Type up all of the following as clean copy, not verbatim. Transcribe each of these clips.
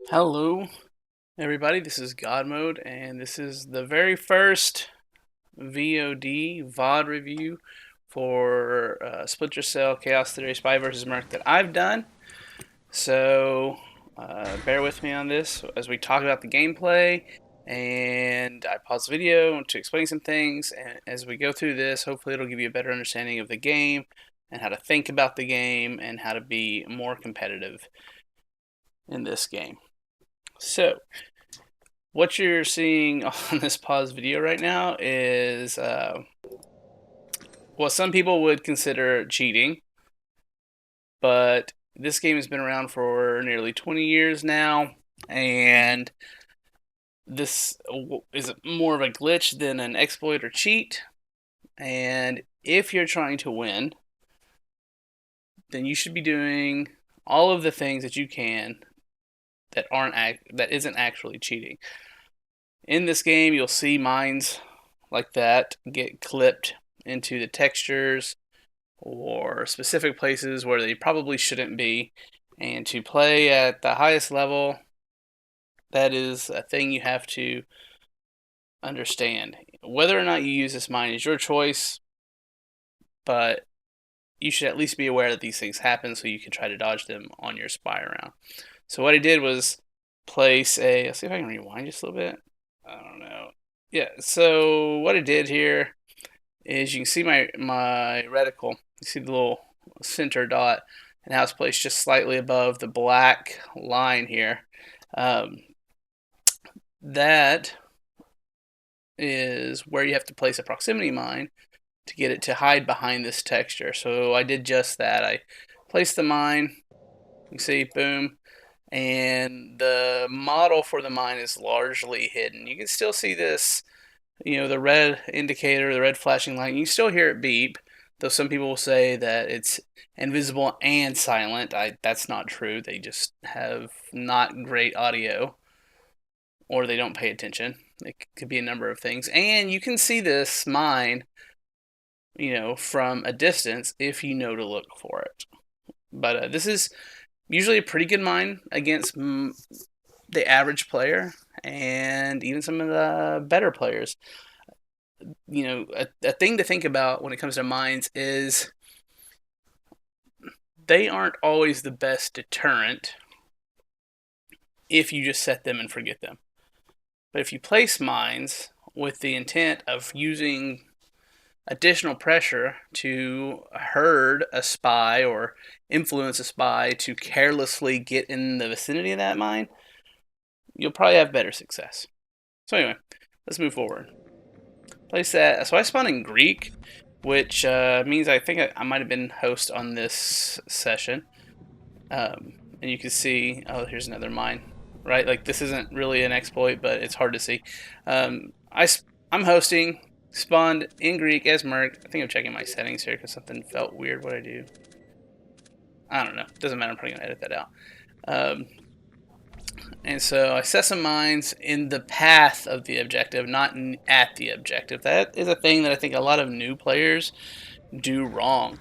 Hello, everybody. This is God Mode, and this is the very first VOD review for Splinter Cell Chaos Theory Spy vs. Merc that I've done. So bear with me on this as we talk about the gameplay, and I pause the video to explain some things. And as we go through this, hopefully it'll give you a better understanding of the game and how to think about the game and how to be more competitive in this game. So, what you're seeing on this pause video right now is what some people would consider cheating, but this game has been around for nearly 20 years now, and this is more of a glitch than an exploit or cheat. And if you're trying to win, then you should be doing all of the things that you can that isn't actually cheating. In this game, you'll see mines like that get clipped into the textures or specific places where they probably shouldn't be. And to play at the highest level, that is a thing you have to understand. Whether or not you use this mine is your choice, but you should at least be aware that these things happen so you can try to dodge them on your spy round. So what I did was place a, let's see if I can rewind just a little bit. I don't know. Yeah, so what I did here is you can see my reticle. You see the little center dot and how it's placed just slightly above the black line here. Um, that is where you have to place a proximity mine to get it to hide behind this texture. So I did just that. I placed the mine. You see, boom. And the model for the mine is largely hidden. You can still see this, the red indicator, the red flashing light. You still hear it beep, though some people will say that it's invisible and silent. That's not true. They just have not great audio, or they don't pay attention. It could be a number of things. And you can see this mine, from a distance if you know to look for it. But this is usually a pretty good mine against the average player and even some of the better players. A thing to think about when it comes to mines is they aren't always the best deterrent if you just set them and forget them. But if you place mines with the intent of using additional pressure to herd a spy or influence a spy to carelessly get in the vicinity of that mine, you'll probably have better success. So anyway, let's move forward. Place that. So I spawned in Greek, which means I think I might have been host on this session. And you can see, oh, here's another mine, right? Like this isn't really an exploit, but it's hard to see. I'm hosting, spawned in Greek as Merc. I think I'm checking my settings here because something felt weird. What I do, I don't know. Doesn't matter. I'm probably gonna edit that out. Um, and so I set some mines in the path of the objective, not at the objective. That is a thing that I think a lot of new players do wrong.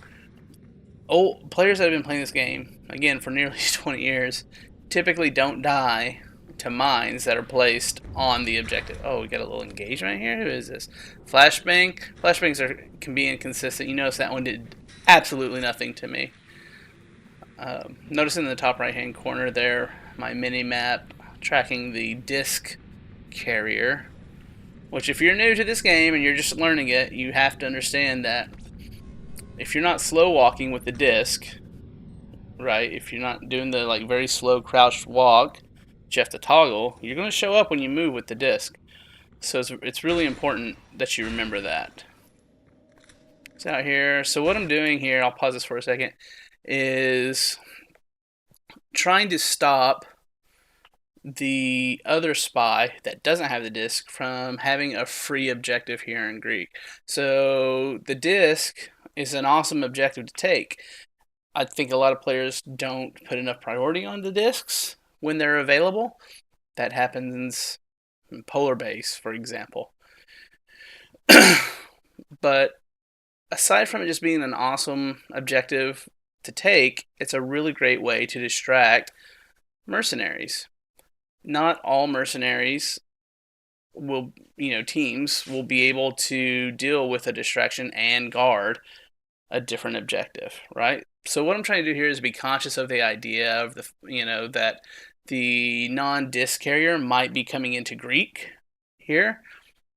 Old players that have been playing this game again for nearly 20 years typically don't die to mines that are placed on the objective. Oh, we got a little engagement here. Who is this? Flashbang. Flashbangs can be inconsistent. You notice that one did absolutely nothing to me. Notice in the top right hand corner there, my mini map tracking the disc carrier. Which, if you're new to this game and you're just learning it, you have to understand that if you're not slow walking with the disc, right? If you're not doing the very slow crouched walk, that you have to toggle, you're going to show up when you move with the disc. So it's really important that you remember that. It's out here. So what I'm doing here, I'll pause this for a second, is trying to stop the other spy that doesn't have the disc from having a free objective here in Greek. So the disc is an awesome objective to take. I think a lot of players don't put enough priority on the discs when they're available. That happens in Polar Base, for example. But aside from it just being an awesome objective to take, it's a really great way to distract mercenaries. not all mercenaries will, teams will be able to deal with a distraction and guard a different objective, right? So what I'm trying to do here is be conscious of the idea of that the non-disc carrier might be coming into Greek here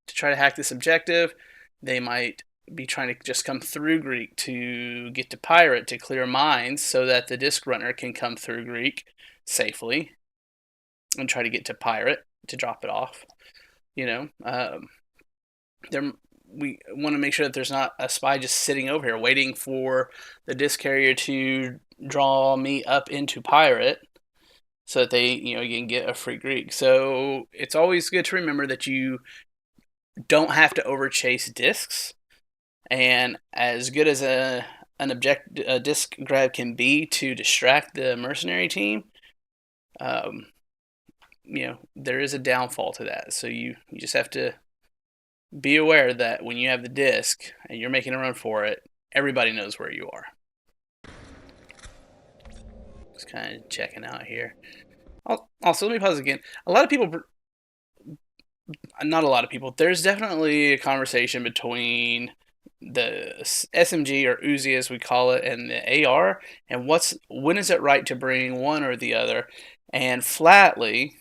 to try to hack this objective. They might be trying to just come through Greek to get to pirate to clear mines so that the disc runner can come through Greek safely and try to get to pirate to drop it off. You know, there we want to make sure that there's not a spy just sitting over here waiting for the disc carrier to draw me up into pirate so that they can get a free Greek. So it's always good to remember that you don't have to overchase discs, and as good as a disc grab can be to distract the mercenary team, um, there is a downfall to that. So you just have to be aware that when you have the disc and you're making a run for it, everybody knows where you are. Just kind of checking out here. Also, let me pause again. A lot of people, not a lot of people, there's definitely a conversation between the SMG or Uzi as we call it and the AR, and when is it right to bring one or the other? And flatly,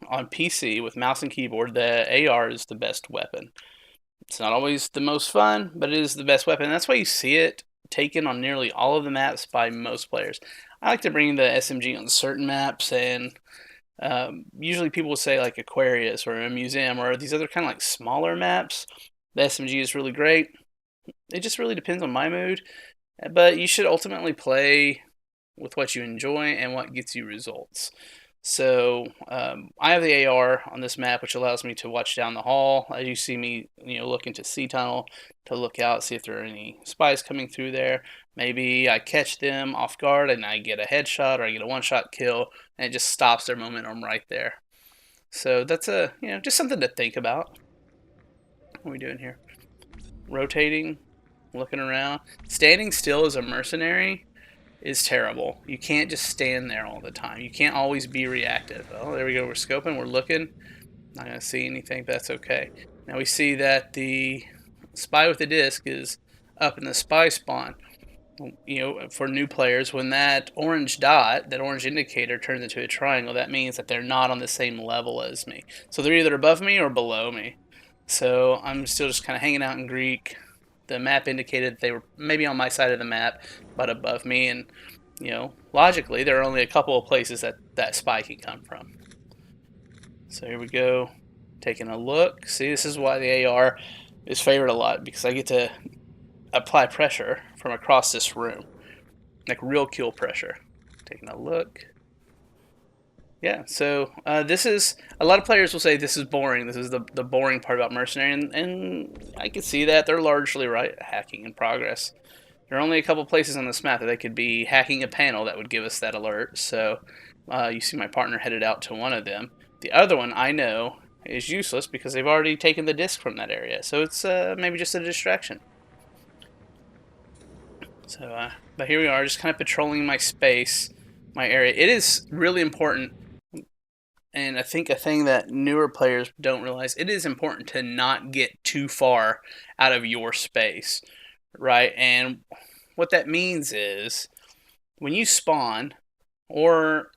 on PC with mouse and keyboard, the AR is the best weapon. It's not always the most fun, but it is the best weapon. And that's why you see it taken on nearly all of the maps by most players. I like to bring the SMG on certain maps, and usually people will say like Aquarius or a museum or these other kind of like smaller maps. The SMG is really great. It just really depends on my mood, but you should ultimately play with what you enjoy and what gets you results. So I have the AR on this map, which allows me to watch down the hall. As you see me, look into C tunnel to look out, see if there are any spies coming through there. Maybe I catch them off guard and I get a headshot or I get a one-shot kill, and it just stops their momentum right there. So that's just something to think about. What are we doing here? Rotating, looking around, standing still as a mercenary is terrible. You can't just stand there all the time. You can't always be reactive. Oh, there we go. We're scoping. We're looking. Not going to see anything, but that's okay. Now we see that the spy with the disc is up in the spy spawn. For new players, when that orange dot, that orange indicator turns into a triangle, that means that they're not on the same level as me. So they're either above me or below me. So I'm still just kind of hanging out in Greek. The map indicated that they were maybe on my side of the map, but above me. And, logically, there are only a couple of places that spy can come from. So here we go, taking a look. See, this is why the AR is favored a lot, because I get to apply pressure from across this room, like real kill pressure. Taking a look. Yeah, so this is, a lot of players will say this is boring. This is the boring part about Mercenary, and I can see that. They're largely right. Hacking in progress. There are only a couple places on this map that they could be hacking a panel that would give us that alert. So you see my partner headed out to one of them. The other one I know is useless because they've already taken the disc from that area. So it's maybe just a distraction. So, but here we are, just kind of patrolling my space, my area. It is really important, and I think a thing that newer players don't realize, it is important to not get too far out of your space, right? And what that means is when you spawn or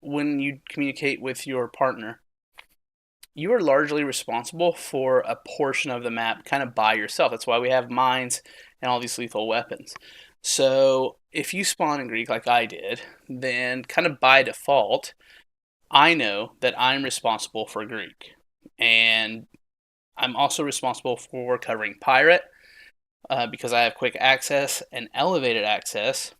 when you communicate with your partner, you are largely responsible for a portion of the map kind of by yourself. That's why we have mines and all these lethal weapons. So if you spawn in Greek like I did, then kind of by default, I know that I'm responsible for Greek. And I'm also responsible for covering pirate because I have quick access and elevated access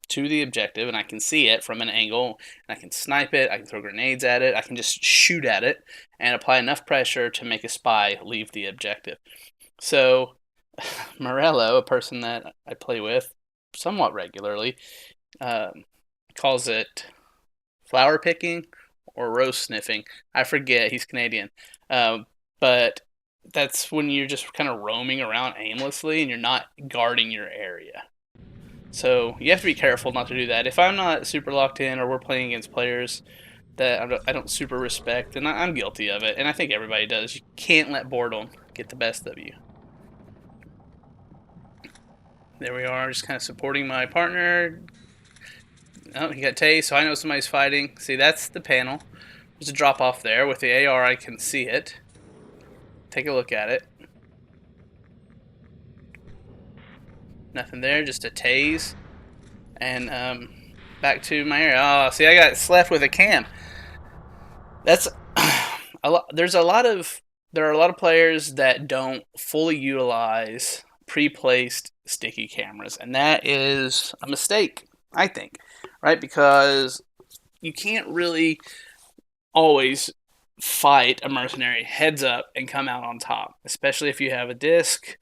to the objective, and I can see it from an angle, and I can snipe it, I can throw grenades at it, I can just shoot at it and apply enough pressure to make a spy leave the objective. So Morello, a person that I play with somewhat regularly, calls it flower picking or rose sniffing. I forget, he's Canadian. But that's when you're just kind of roaming around aimlessly and you're not guarding your area. So you have to be careful not to do that. If I'm not super locked in or we're playing against players that I don't super respect, and I'm guilty of it, and I think everybody does. You can't let boredom get the best of you. There we are, just kind of supporting my partner. Oh, he got tased, so I know somebody's fighting. See, that's the panel. There's a drop off there. With the AR, I can see it. Take a look at it. Nothing there, just a tase. And back to my area. Oh, see, I got slapped with a cam. That's a lot. There are a lot of players that don't fully utilize pre-placed sticky cameras, and that is a mistake, I think, right? Because you can't really always fight a mercenary heads up and come out on top, especially if you have a disc,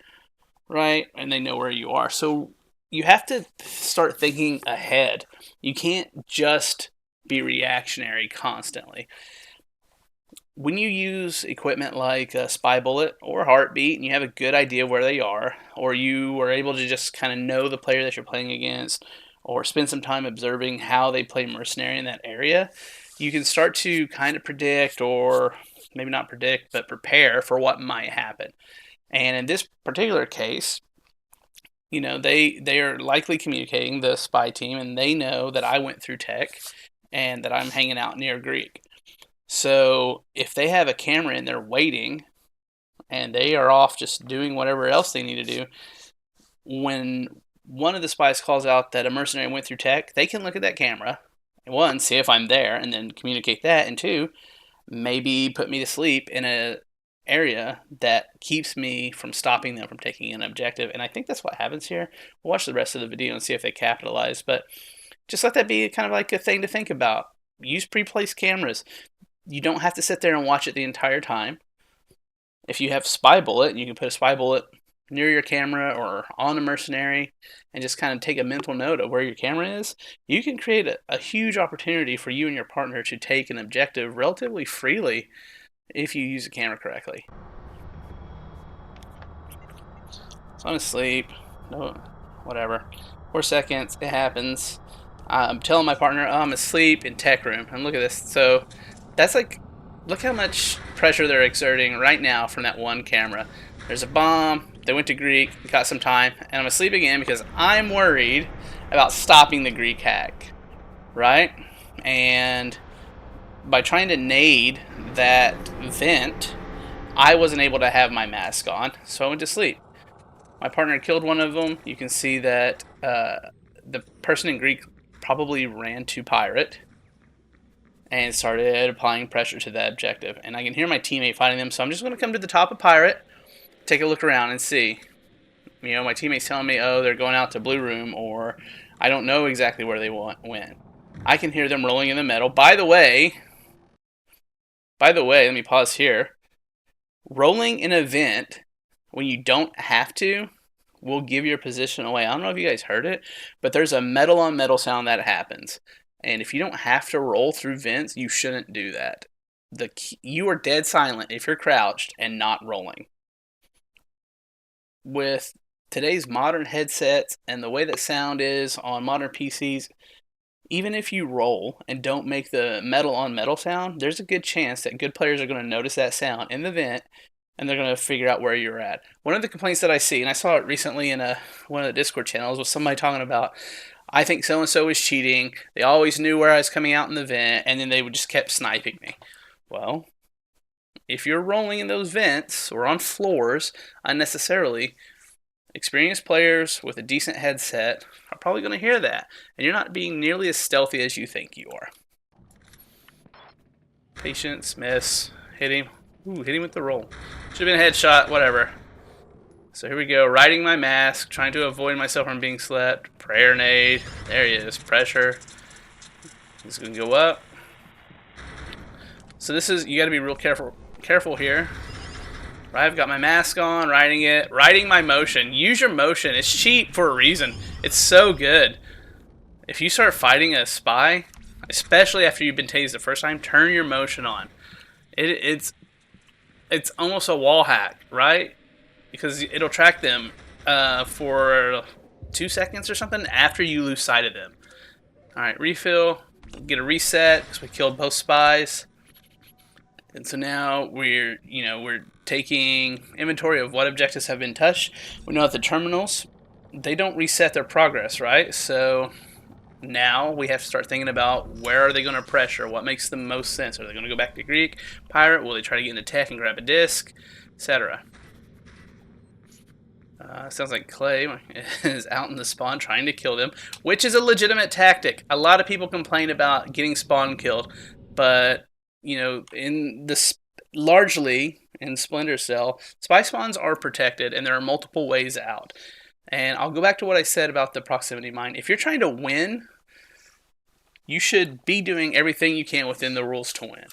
right? And they know where you are. So you have to start thinking ahead. You can't just be reactionary constantly. When you use equipment like a spy bullet or heartbeat and you have a good idea where they are, or you are able to just kind of know the player that you're playing against, or spend some time observing how they play mercenary in that area, you can start to kind of predict, or maybe not predict, but prepare for what might happen. And in this particular case, you know, they are likely communicating, the spy team, and they know that I went through tech and that I'm hanging out near Greek. So if they have a camera in there waiting and they are off just doing whatever else they need to do, when one of the spies calls out that a mercenary went through tech, they can look at that camera, and one, see if I'm there, and then communicate that, and two, maybe put me to sleep in a area that keeps me from stopping them from taking an objective. And I think that's what happens here. We'll watch the rest of the video and see if they capitalize, but just let that be kind of like a thing to think about. Use pre-placed cameras. You don't have to sit there and watch it the entire time. If you have spy bullet, you can put a spy bullet near your camera or on a mercenary and just kind of take a mental note of where your camera is. You can create a huge opportunity for you and your partner to take an objective relatively freely if you use the camera correctly. So I'm asleep. No, whatever. 4 seconds. It happens. I'm telling my partner, oh, I'm asleep in tech room. And look at this. So that's like, look how much pressure they're exerting right now from that one camera. There's a bomb. They went to Greek. Got some time. And I'm asleep again because I'm worried about stopping the Greek hack. Right? And by trying to nade that vent, I wasn't able to have my mask on, so I went to sleep. My partner killed one of them. You can see that the person in Greek probably ran to pirate and started applying pressure to that objective. And I can hear my teammate fighting them, so I'm just going to come to the top of pirate, take a look around and see. You know, my teammate's telling me, oh, they're going out to blue room, or I don't know exactly where they went. I can hear them rolling in the metal. By the way, let me pause here. Rolling an event when you don't have to will give your position away. I don't know if you guys heard it, but there's a metal on metal sound that happens. And if you don't have to roll through vents, you shouldn't do that. You are dead silent if you're crouched and not rolling. With today's modern headsets and the way that sound is on modern PCs, even if you roll and don't make the metal on metal sound, there's a good chance that good players are going to notice that sound in the vent and they're going to figure out where you're at. One of the complaints that I see, and I saw it recently in one of the Discord channels, was somebody talking about, I think so-and-so was cheating. They always knew where I was coming out in the vent, and then they would just kept sniping me. Well, if you're rolling in those vents or on floors unnecessarily, experienced players with a decent headset are probably going to hear that, and you're not being nearly as stealthy as you think you are. Patience, miss, hit him. Ooh, hit him with the roll. Should have been a headshot, whatever. So here we go, riding my mask, trying to avoid myself from being slept. Prayer nade, there he is, pressure. He's going to go up. So this is, you got to be real careful here. I've got my mask on, riding my motion. Use your motion. It's cheap for a reason. It's so good. If you start fighting a spy, especially after you've been tased the first time, turn your motion on. It's almost a wall hack, right? Because it'll track them for 2 seconds or something after you lose sight of them. All right, refill. get a reset because we killed both spies. And so now we're taking inventory of what objectives have been touched. We know that the terminals, they don't reset their progress, right? So now we have to start thinking about where are they going to pressure, what makes the most sense. Are they going to go back to Greek, Pirate? Will they try to get into tech and grab a disc, etc.? Sounds like Clay is out in the spawn trying to kill them, which is a legitimate tactic. A lot of people complain about getting spawn killed, but largely in Splinter Cell, spy spawns are protected, and there are multiple ways out. And I'll go back to what I said about the proximity mine. If you're trying to win, you should be doing everything you can within the rules to win.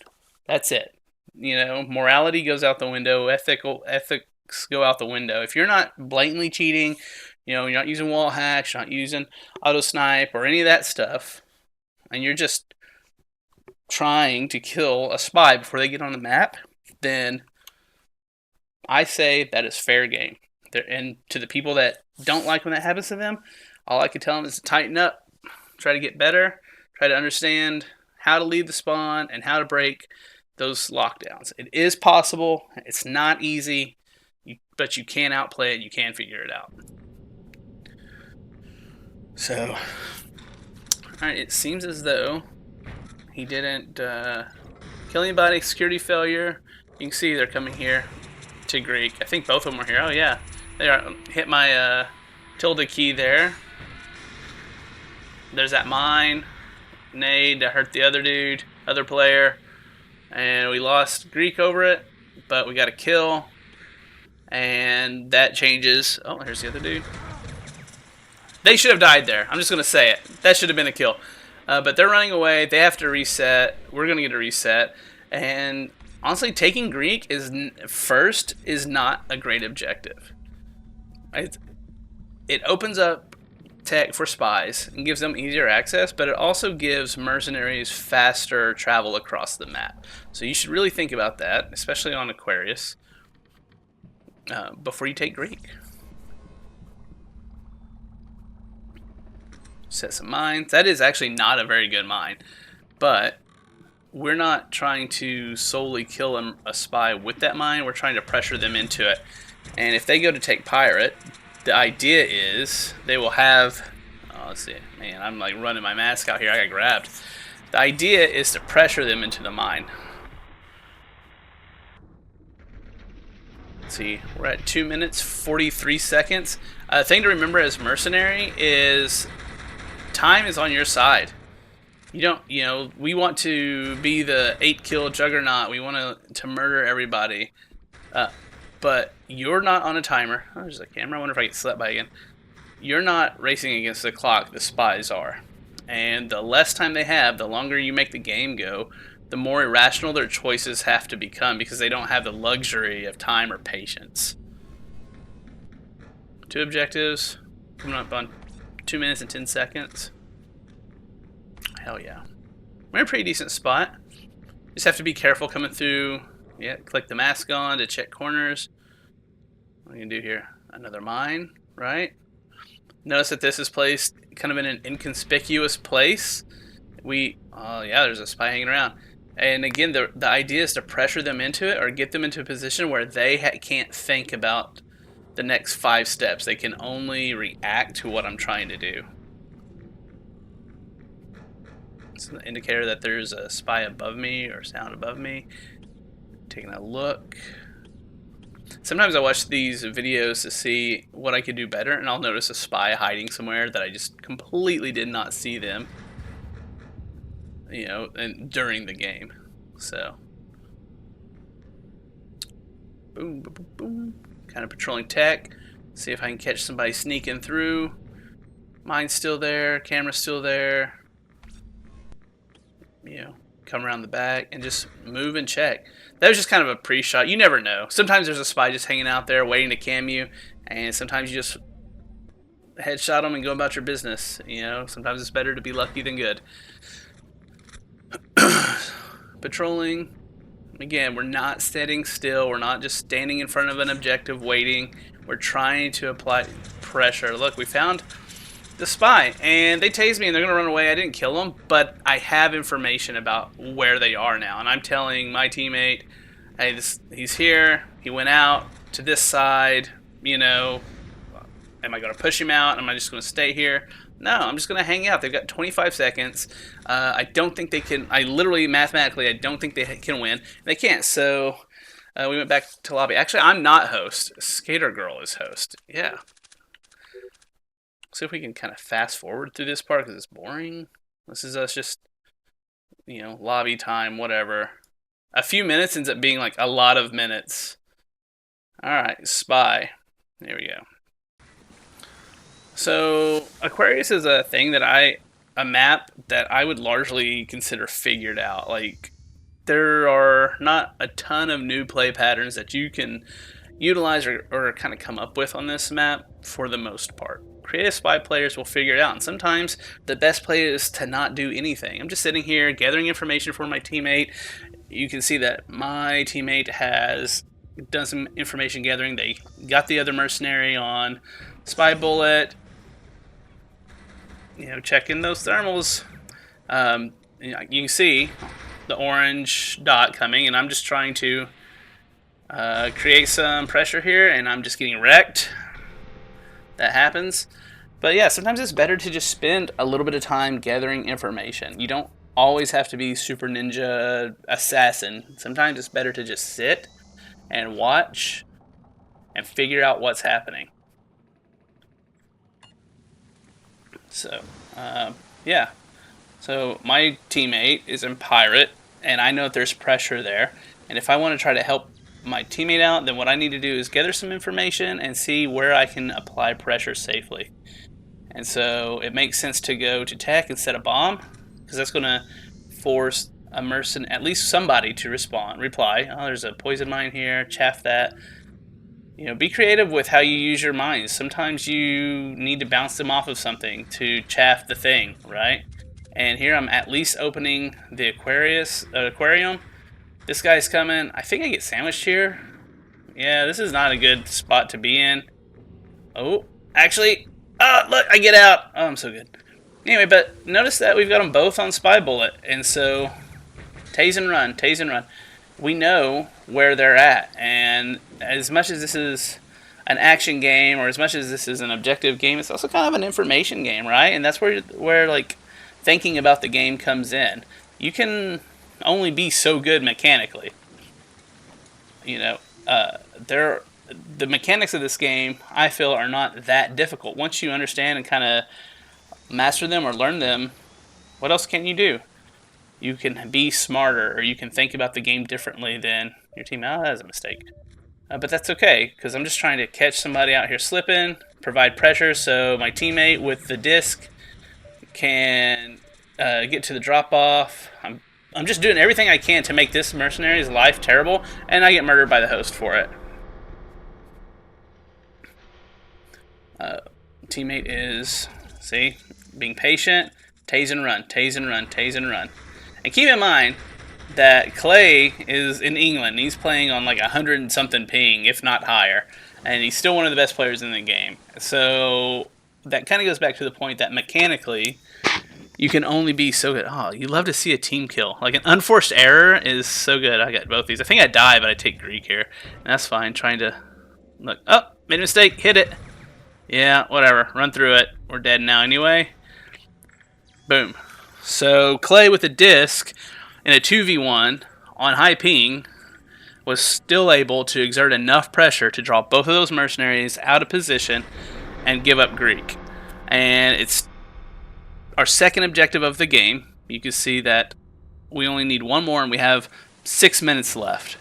That's it. Morality goes out the window. Ethics go out the window. If you're not blatantly cheating, you're not using wall hacks, you're not using auto snipe or any of that stuff, and you're just trying to kill a spy before they get on the map, then I say that is fair game. And to the people that don't like when that happens to them, all I can tell them is to tighten up, try to get better, try to understand how to leave the spawn and how to break those lockdowns. It is possible. It's not easy, but you can outplay it. You can figure it out. So, alright, it seems as though he didn't kill anybody. Security failure. You can see they're coming here to Greek. I think both of them are here. Oh, yeah. They are. Hit my tilde key there. There's that mine. Nade to hurt the other dude, other player. And we lost Greek over it, but we got a kill. And that changes. Oh, here's the other dude. They should have died there. I'm just going to say it. That should have been a kill. But they're running away. They have to reset. We're going to get a reset. And honestly, taking Greek first is not a great objective. It opens up tech for spies and gives them easier access, but it also gives mercenaries faster travel across the map. So you should really think about that, especially on Aquarius, before you take Greek. Set some mines. That is actually not a very good mine, but we're not trying to solely kill a spy with that mine. We're trying to pressure them into it. And if they go to take Pirate, the idea is they will have... Oh, let's see. Man, I'm like running my mask out here. I got grabbed. The idea is to pressure them into the mine. Let's see. We're at 2 minutes, 43 seconds. The thing to remember as mercenary is time is on your side. We want to be the 8-kill juggernaut. We want to murder everybody. But you're not on a timer. Oh, there's a camera. I wonder if I get slept by again. You're not racing against the clock. The spies are. And the less time they have, the longer you make the game go, the more irrational their choices have to become because they don't have the luxury of time or patience. 2 objectives. Coming up on 2 minutes and 10 seconds. Hell yeah. We're in a pretty decent spot. Just have to be careful coming through. Yeah, click the mask on to check corners. What are you gonna do here? Another mine, right? Notice that this is placed kind of in an inconspicuous place. Oh yeah, there's a spy hanging around. And again, the idea is to pressure them into it or get them into a position where they can't think about the next 5 steps. They can only react to what I'm trying to do. It's an indicator that there's a spy above me or sound above me. Taking a look. Sometimes I watch these videos to see what I could do better, and I'll notice a spy hiding somewhere that I just completely did not see them, and during the game. So, boom, boom, boom, boom. Kind of patrolling tech. See if I can catch somebody sneaking through. Mine's still there. Camera's still there. Come around the back and just move and check. That was just kind of a pre-shot. You never know. Sometimes there's a spy just hanging out there waiting to cam you, and sometimes you just headshot them and go about your business. Sometimes it's better to be lucky than good. Patrolling. Again, we're not sitting still. We're not just standing in front of an objective waiting. We're trying to apply pressure. Look, we found the spy, and they tased me and they're gonna run away. I didn't kill them, but I have information about where they are now, and I'm telling my teammate, "Hey, he's here. He went out to this side. You know, am I gonna push him out? Am I just gonna stay here? No, I'm just gonna hang out. They've got 25 seconds. I don't think they can. I literally, mathematically, I don't think they can win. They can't. So we went back to lobby. Actually, I'm not host. Skater Girl is host. Yeah. See if we can kind of fast forward through this part because it's boring. This is us just, lobby time, whatever. A few minutes ends up being like a lot of minutes. Alright, spy. There we go. So, Aquarius is a map that I would largely consider figured out. Like, there are not a ton of new play patterns that you can utilize or kind of come up with on this map for the most part. Creative spy players will figure it out, and sometimes the best play is to not do anything. I'm just sitting here gathering information for my teammate. You can see that my teammate has done some information gathering. They got the other mercenary on spy bullet, checking those thermals. You can see the orange dot coming, and I'm just trying to create some pressure here, and I'm just getting wrecked. That happens. But yeah, sometimes it's better to just spend a little bit of time gathering information. You don't always have to be super ninja assassin. Sometimes it's better to just sit and watch and figure out what's happening. So, yeah. So my teammate is in pirate, and I know that there's pressure there. And if I want to try to help my teammate out, then what I need to do is gather some information and see where I can apply pressure safely. And so it makes sense to go to tech instead of bomb, because that's going to force at least somebody to reply. Oh, there's a poison mine here, chaff that. Be creative with how you use your mines. Sometimes you need to bounce them off of something to chaff the thing, right? And here I'm at least opening the aquarium. This guy's coming. I think I get sandwiched here. Yeah, this is not a good spot to be in. Oh, actually, look, I get out. Oh, I'm so good. Anyway, but notice that we've got them both on spy bullet, and so tase and run, tase and run. We know where they're at, and as much as this is an action game, or as much as this is an objective game, it's also kind of an information game, right? And that's where like thinking about the game comes in. You can only be so good mechanically. The mechanics of this game, I feel, are not that difficult. Once you understand and kind of master them or learn them, what else can you do? You can be smarter, or you can think about the game differently than your team. Oh, that was a mistake. But that's okay, because I'm just trying to catch somebody out here slipping, provide pressure so my teammate with the disc can get to the drop-off. I'm just doing everything I can to make this mercenary's life terrible, and I get murdered by the host for it. Teammate is, see, being patient, tase and run, tase and run, tase and run. And keep in mind that Clay is in England. He's playing on like 100 and something ping, if not higher. And he's still one of the best players in the game. So that kind of goes back to the point that mechanically, you can only be so good. Oh, you love to see a team kill. Like an unforced error is so good. I got both these. I think I die, but I take Greek here. And that's fine. Trying to look. Oh, made a mistake. Hit it. Yeah, whatever. Run through it. We're dead now anyway. Boom. So Clay with a disc in a 2v1 on high ping was still able to exert enough pressure to draw both of those mercenaries out of position and give up Greek. And it's our second objective of the game. You can see that we only need one more and we have 6 minutes left.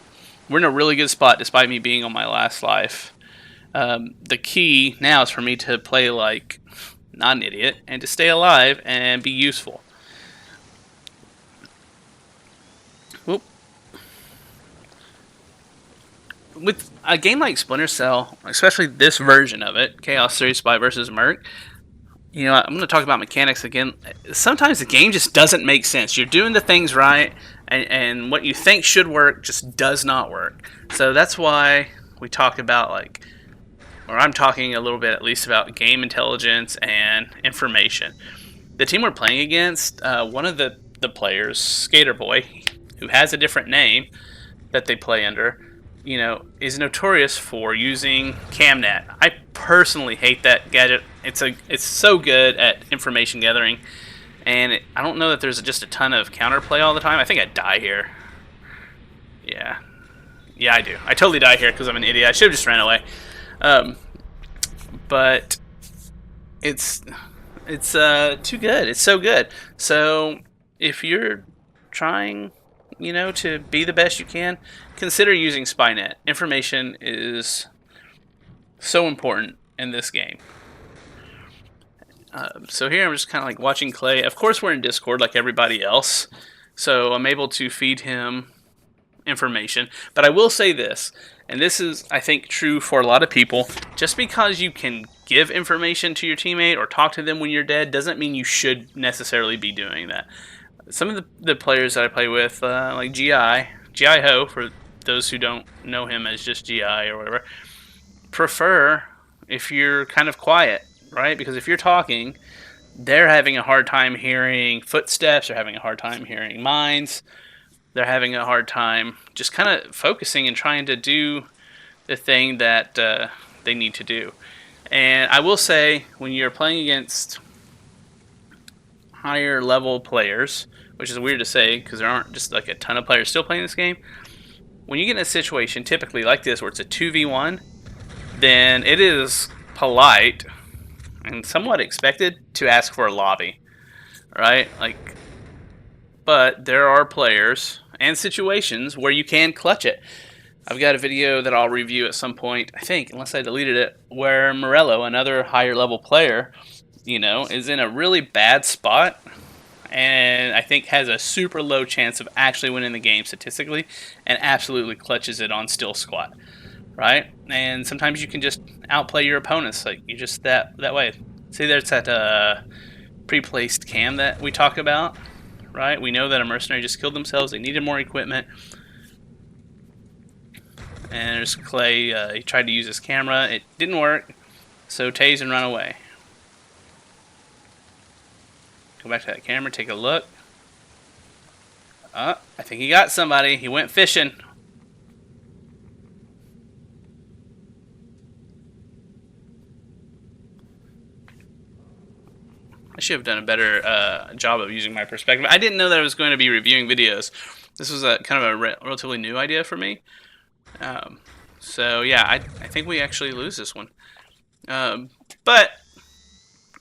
We're in a really good spot despite me being on my last life. The key now is for me to play like not an idiot and to stay alive and be useful. Whoop. With a game like Splinter Cell, especially this version of it, Chaos Series Spy versus Merc, I'm going to talk about mechanics again. Sometimes the game just doesn't make sense. You're doing the things right, and what you think should work just does not work. So that's why we talk about like or I'm talking a little bit at least about game intelligence and information. The team we're playing against, one of the players, Skater Boy, who has a different name that they play under, is notorious for using CamNet. I personally hate that gadget. It's so good at information gathering, and I don't know that there's just a ton of counterplay all the time. I think I die here. Yeah, yeah, I do. I totally die here because I'm an idiot. I should have just ran away. Um, but it's too good. It's so good. So if you're trying, to be the best you can, consider using Spynet. Information is so important in this game. So here I'm just kind of like watching Clay. Of course, we're in Discord like everybody else, so I'm able to feed him information. But I will say this, and this is, I think, true for a lot of people. Just because you can give information to your teammate or talk to them when you're dead doesn't mean you should necessarily be doing that. Some of the players that I play with, like GI Ho, for those who don't know him as just GI or whatever, prefer if you're kind of quiet, right? Because if you're talking, they're having a hard time hearing footsteps, they're having a hard time hearing mines, they're having a hard time just kind of focusing and trying to do the thing that they need to do. And I will say, when you're playing against higher level players, which is weird to say because there aren't just like a ton of players still playing this game, when you get in a situation typically like this where it's a 2v1, then it is polite and somewhat expected to ask for a lobby, right? But there are players and situations where you can clutch it. I've got a video that I'll review at some point, I think, unless I deleted it, where Morello, another higher level player, is in a really bad spot and I think has a super low chance of actually winning the game statistically, and absolutely clutches it on still squat, right? And sometimes you can just outplay your opponents, like you just that way. See, there's that pre-placed cam that we talk about, right? We know that a mercenary just killed themselves. They needed more equipment. And there's Clay. He tried to use his camera. It didn't work. So tase and run away. Go back to that camera. Take a look. I think he got somebody. He went fishing. I should have done a better job of using my perspective. I didn't know that I was going to be reviewing videos. This was kind of a relatively new idea for me. So yeah, I think we actually lose this one. But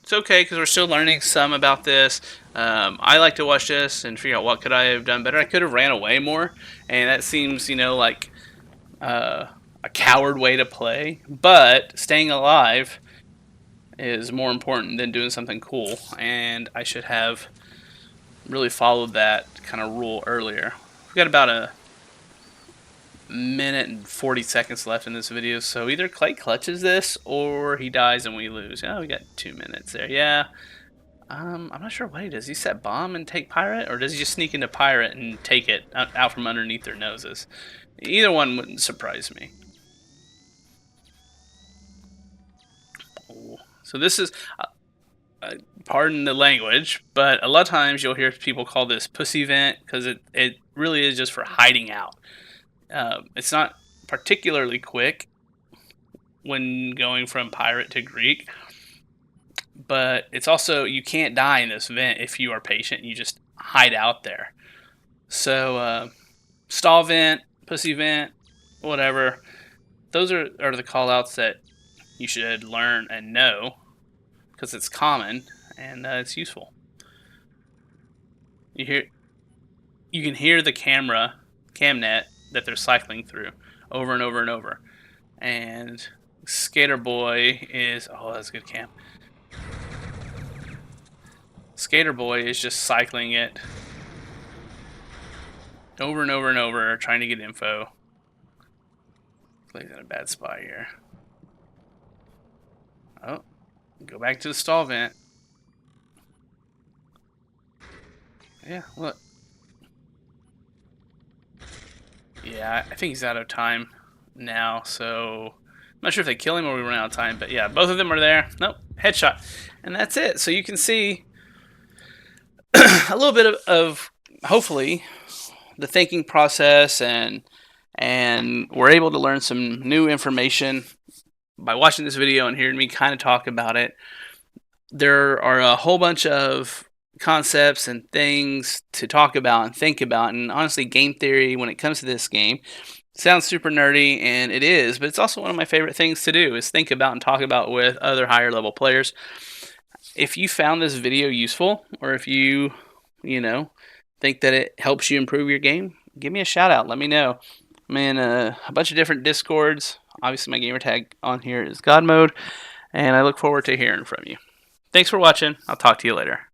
it's okay because we're still learning some about this. I like to watch this and figure out what could I have done better. I could have ran away more, and that seems, like a coward way to play. But staying alive is more important than doing something cool, and I should have really followed that kind of rule earlier. We've got about a minute and 40 seconds left in this video, so either Clay clutches this or he dies and we lose. We got 2 minutes there. Yeah. I'm not sure what he does. He set bomb and take pirate, or does he just sneak into pirate and take it out from underneath their noses? Either one wouldn't surprise me. So this is, pardon the language, but a lot of times you'll hear people call this pussy vent because it really is just for hiding out. It's not particularly quick when going from pirate to Greek, but it's also, you can't die in this vent if you are patient. You just hide out there. So stall vent, pussy vent, whatever. Those are the call outs that you should learn and know because it's common and it's useful. You can hear the camnet that they're cycling through over and over and over. And Skater Boy is, that's a good cam. Skater Boy is just cycling it over and over and over, trying to get info. Clay's in a bad spot here. Go back to the stall vent. Yeah, look. Yeah, I think he's out of time now, so not sure if they kill him or we run out of time, but yeah, both of them are there. Nope, headshot. And that's it. So you can see a little bit of hopefully the thinking process, and we're able to learn some new information by watching this video and hearing me kind of talk about it. There are a whole bunch of concepts and things to talk about and think about, and honestly, game theory when it comes to this game sounds super nerdy, and it is, but it's also one of my favorite things to do is think about and talk about with other higher level players. If you found this video useful, or if you know, think that it helps you improve your game, give me a shout out. Let me know. I'm in a bunch of different Discords. Obviously, my gamer tag on here is God Mode, and I look forward to hearing from you. Thanks for watching. I'll talk to you later.